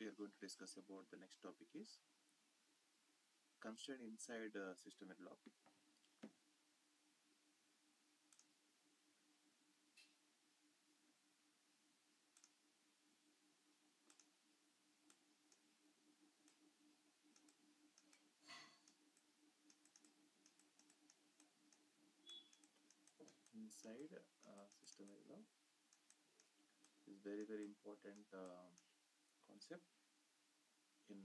we are going to discuss about the next topic is constraint inside system verilog. Inside system verilog is very important concept in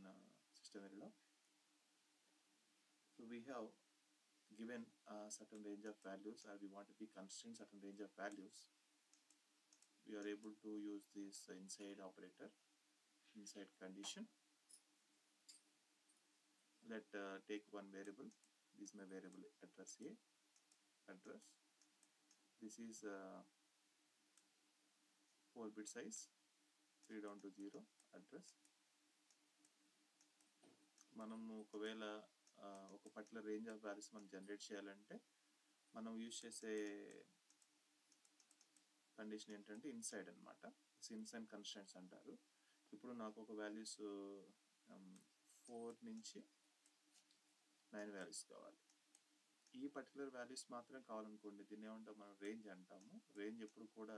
system verilog. So we have given a certain range of values, or we want to be constrained certain range of values. We are able to use this inside operator, inside condition. Let take one variable. This is my variable address A. Address. This is 4-bit size. 3 down to 0 address. మనము ఒకవేళ ఒక particular range of values మనం generate చేయాలంటే మనం use చేసే condition ఏంటంటే inside అనమాట. Inside constraints అంటారు. ఇప్పుడు నాకు ఒక వాల్యూస్ 4 నుంచి 9 వాల్యూస్ కావాలి. ఈ పర్టికులర్ వాల్యూస్ మాత్రమే కావాలనుకోండి, దీన్ని ఏమంటాం మనం రేంజ్ అంటాము. రేంజ్ ఎప్పుడు కూడా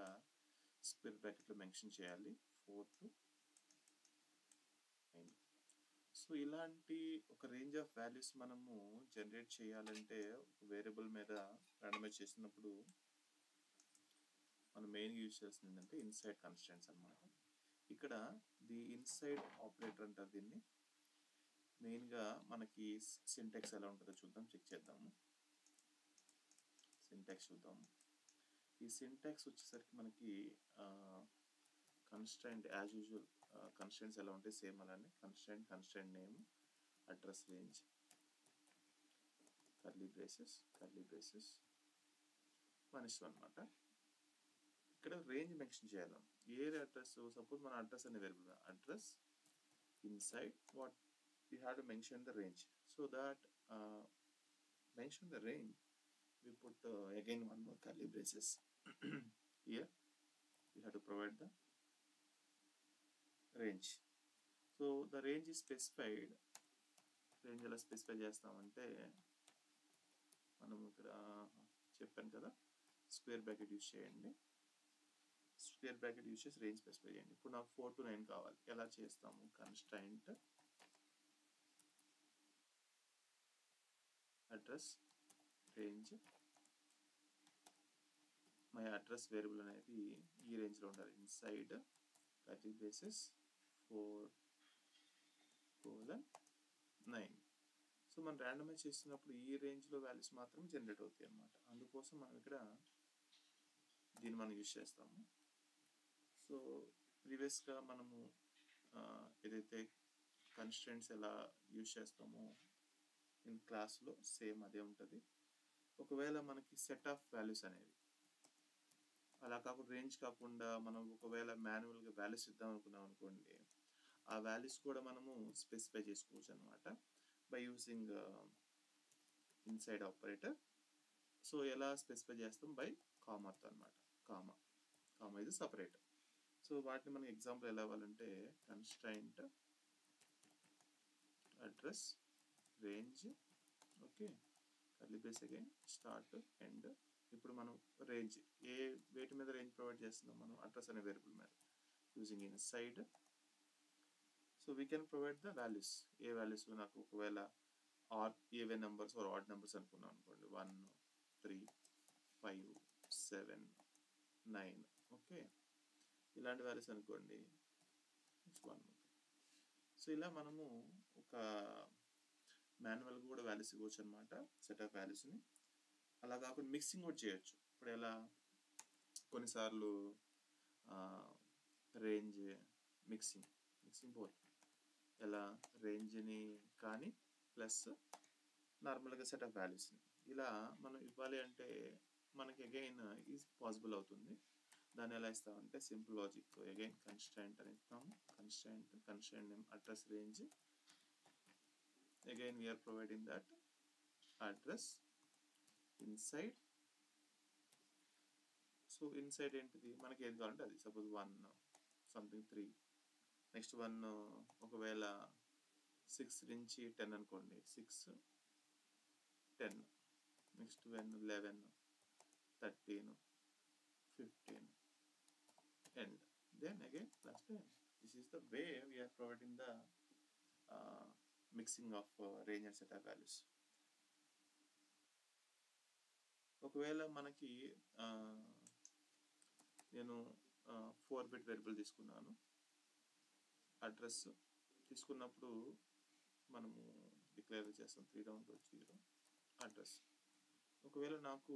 స్క్వేర్ బ్రాకెట్లో మెన్షన్ చేయాలి, 4 to 9. సో ఇలాంటి ఒక రేంజ్ ఆఫ్ వాల్యూస్ మనము జనరేట్ చేయాలంటే ఒక వేరియబుల్ మీద ర్యాండమైజ్ చేసినప్పుడు మనం మెయిన్గా యూజ్ చేస్తుంది ఏంటంటే ఇన్సైడ్ కన్స్ట్రైంట్స్ అన్నమాట. ఇక్కడ ది ఇన్సైడ్ ఆపరేటర్ అంటారు దీన్ని. మెయిన్గా మనకి సింటాక్స్ ఎలా ఉంటుందో చూద్దాం, చెక్ చేద్దాము. సింటాక్స్ చూద్దాము. ఈ సింటాక్స్ వచ్చేసరికి మనకి కన్స్ట్రైంట్ యాజ్ యూజువల్ కన్స్ట్రైంట్స్ ఎలా ఉంటాయి సేమ్ అలానే. Constraint name, address range, curly braces మనిషి అనమాట. ఇక్కడ రేంజ్ మెన్షన్ చేయాలి. ఏ అడ్రస్, సపోజ్ మన అడ్రస్ అనే variable, address inside what we have to mention the range. So that mention the range, we put again one more curly braces. Here we have to provide the range. So the range is specified. Range ఎలా specify చేస్తామంటే మనం ఇక్కడ చెప్పాను కదా, square bracket use చేయండి. Square bracket use చేసి range specify చేయండి. ఇప్పుడు నాకు 4 to 9 కావాలి. ఎలా చేస్తాము? Constraint address range. My address variable అనేది ఈ రేంజ్లో ఉండాలి. Inside curly braces 4:9. సో మనం ర్యాండమైజ్ చేసినప్పుడు ఈ రేంజ్లో వాల్యూస్ మాత్రమే జనరేట్ అవుతాయి అన్నమాట. అందుకోసం మనం ఇక్కడ దీన్ని మనం యూజ్ చేస్తాము. సో ప్రీవియస్గా మనము ఏదైతే కన్స్ట్రైంట్స్ ఎలా యూజ్ చేస్తామో ఇన్ క్లాస్లో సేమ్ అదే ఉంటుంది. ఒకవేళ మనకి సెట్ ఆఫ్ వాల్యూస్ అనేవి అలా కాకుండా రేంజ్ కాకుండా మనం ఒకవేళ మాన్యువల్గా వాల్యూస్ ఇద్దాం అనుకున్నాం అనుకోండి, ఆ వాల్యూస్ కూడా మనము స్పెసిఫై చేసుకోవచ్చు అనమాట by using inside operator. So ఎలా స్పెసిఫై చేస్తాం? బై కామాతో అనమాట. కామా ఇది సపరేట్. సో వాటిని మనకి ఎగ్జాంపుల్ ఎలా ఇవ్వాలంటే constraint address range, okay, curly brace again start end. ఇప్పుడు మనం రేంజ్ వేటి మీద రేంజ్ ప్రొవైడ్ చేస్తున్నాం? మనం అడ్రస్ అనే వేరియబుల్ మీద using inside. So we can provide the values. ఏ వాల్యూస్ నాకు ఒకవేళ even numbers or odd numbers అనుకున్నాం అనుకోండి, 1, 3, 5, 7, 9, ఓకే, ఇలాంటి వాల్యూస్ అనుకోండి 1. సో ఇలా మనము ఒక మాన్యువల్గా కూడా వాల్యూస్ ఇవ్వచ్చు అనమాట, సెట్ ఆఫ్ వాల్యూస్ని. అలా కాకుండా మిక్సింగ్ కూడా చేయొచ్చు. ఇప్పుడు ఎలా కొన్నిసార్లు రేంజ్ మిక్సింగ్ బోత్, ఎలా రేంజ్ని కానీ ప్లస్ నార్మల్గా సెట్ ఆఫ్ వాల్యూస్ని ఇలా మనం ఇవ్వాలి అంటే మనకి అగైన్ ఈజ్ పాసిబుల్ అవుతుంది. దాన్ని ఎలా ఇస్తామంటే సింపుల్ లాజిక్, అగైన్ కన్స్ట్రైంట్ అని ఇస్తాము. Constraint name address range. Again we are providing that address inside. So inside ఏంటిది? మనకి ఏది కావాలంటే అది. సపోజ్ 1 సంథింగ్ 3 నెక్స్ట్ వన్ ఒకవేళ 6 నుంచి 10 అనుకోండి, 6 10, next one 11 13 15 end, then again last end. This is the way we are providing the mixing of range and set of values. ఒకవేళ మనకి నేను 4-bit వేరియబుల్ తీసుకున్నాను, అడ్రస్ తీసుకున్నప్పుడు మనము డిక్లేర్ చేస్తాం 3 down to 0 అడ్రస్. ఒకవేళ నాకు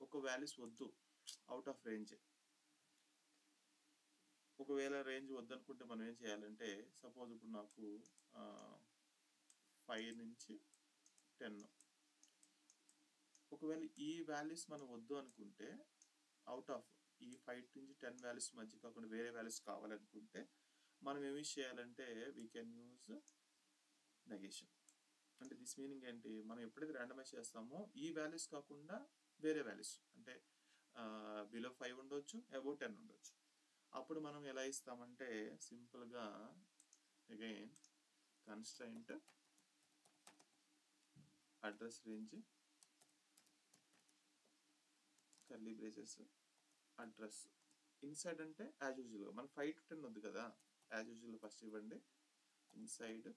ఒక వాల్యూస్ వద్దు, అవుట్ ఆఫ్ రేంజ్, ఒకవేళ రేంజ్ వద్దనుకుంటే మనం ఏం చేయాలంటే, సపోజ్ ఇప్పుడు నాకు 5 నుంచి 10, ఒకవేళ ఈ వాల్యూస్ మనం వద్దు అనుకుంటే, అవుట్ ఆఫ్ ఈ 5 నుంచి 10 వాల్యూస్ మధ్య కాకుండా వేరే వాల్యూస్ కావాలనుకుంటే మనం ఏమి చేయాలంటే వీ కెన్ యూజ్ నెగేషన్. అంటే దిస్ మీనింగ్ ఏంటి, మనం ఎప్పుడైతే ర్యాండమైజ్ చేస్తామో ఈ వాల్యూస్ కాకుండా వేరే వాల్యూస్, అంటే బిలో 5 ఉండొచ్చు, అబౌవ్ 10 ఉండొచ్చు, అప్పుడు మనం ఎలా ఇస్తామంటే సింపుల్గా again constraint address range curly braces address inside, అంటే యాజ్ యూజువల్గా మనం 5 to 10 వద్దు కదా, యాజ్ యూజువల్ ఫస్ట్ ఇవ్వండి ఇన్సైడ్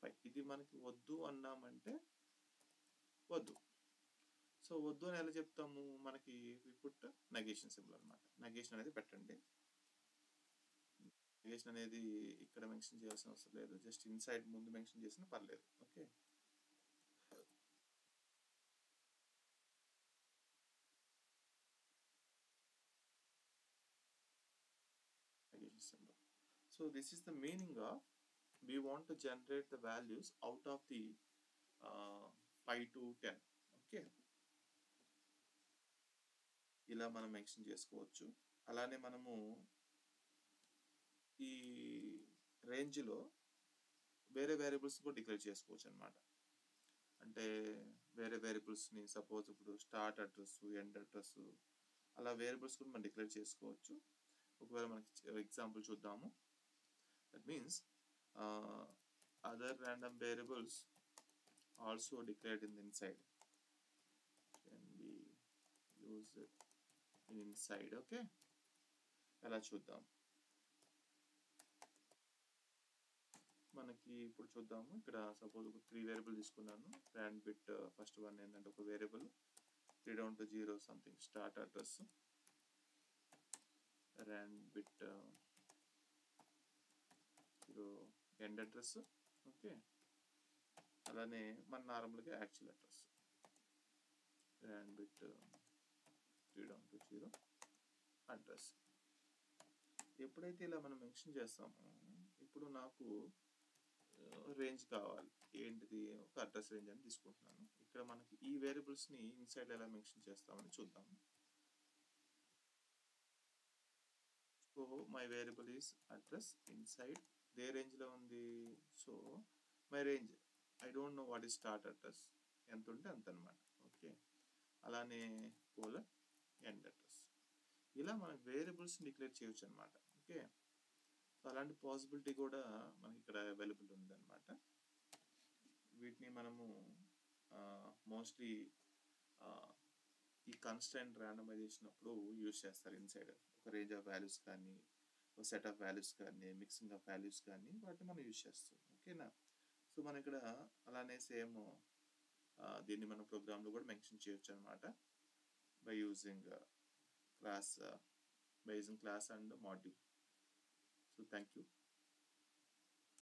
5. ఇది మనకి వద్దు అన్నామంటే వద్దు. సో వద్దు అని ఎలా చెప్తాము, మనకి పుట్ నెగేషన్ సింబల్ అనమాట. నెగేషన్ అనేది పెట్టండి. నెగేషన్ అనేది ఇక్కడ మెన్షన్ చేయాల్సిన అవసరం లేదు, జస్ట్ ఇన్సైడ్ ముందు మెన్షన్ చేసినా పర్లేదు. Okay, negation symbol. So this is the meaning of we want to generate the values out of the 5 to 10. Okay, ఇలా మనం మెన్షన్ చేసుకోవచ్చు. అలానే మనము ఈ రేంజ్లో వేరే వేరియబుల్స్ కూడా డిక్లేర్ చేసుకోవచ్చు అనమాట. అంటే వేరే వేరియబుల్స్ని సపోజ్ ఇప్పుడు స్టార్ట్ అడ్రస్, ఎండ్ అడ్రస్, అలా వేరియబుల్స్ కూడా మనం డిక్లేర్ చేసుకోవచ్చు. ఒకవేళ మనకి ఎగ్జాంపుల్ చూద్దాము. That means other random variables also declared in the inside can be used in inside. Okay, ఎలా చూద్దాం. మనకి ఇప్పుడు చూద్దాము. ఇక్కడ సపోజ్ ఒక 3 వేరియబుల్ తీసుకున్నాను. ర్యాండ్ బిట్ ఫస్ట్ వన్ ఏంటంటే ఒక variable 3 down to 0 something start address, rand bit 0 end address. Okay, అలానే మన నార్మల్గా actual address rand bit 3 down to 0 address. ఎప్పుడైతే ఇలా మనం మెన్షన్ చేస్తామో ఇప్పుడు నాకు రేంజ్ కావాలి, ఏంటిది ఒక అడ్రస్ రేంజ్ అని తీసుకుంటున్నాను. ఇక్కడ మనకి ఈ వేరియబుల్స్ని ఇన్సైడ్ ఎలా మెన్షన్ చేస్తామని చూద్దాము. So my variable is address inside, they రేంజ్లో ఉంది. So my range I don't know what is start address, ఎంత ఉంటే అంత అనమాట. ఓకే, అలానే కోలన్ ఎండ్ అడ్రస్, ఇలా మనం వేరియబుల్స్ డిక్లేర్ చేయొచ్చు అనమాట. ఓకే, సో అలాంటి పాసిబిలిటీ కూడా మనకి ఇక్కడ అవైలబుల్ ఉందన్నమాట. వీటిని మనము మోస్ట్లీ ఈ కన్స్టెంట్ ర్యాండమైజేషన్ అప్పుడు యూజ్ చేస్తారు. ఇన్సైడ్ ఒక రేంజ్ ఆఫ్ వాల్యూస్ కానీ, ఒక సెట్ ఆఫ్ వాల్యూస్ కానీ, మిక్సింగ్ ఆఫ్ వాల్యూస్ కానీ వాటిని మనం యూజ్ చేస్తాం. ఓకేనా, సో మన ఇక్కడ అలానే సేమ్ దీన్ని మన ప్రోగ్రామ్లో కూడా మెన్షన్ చేయొచ్చు అనమాట by using class, by using class and module. So thank you.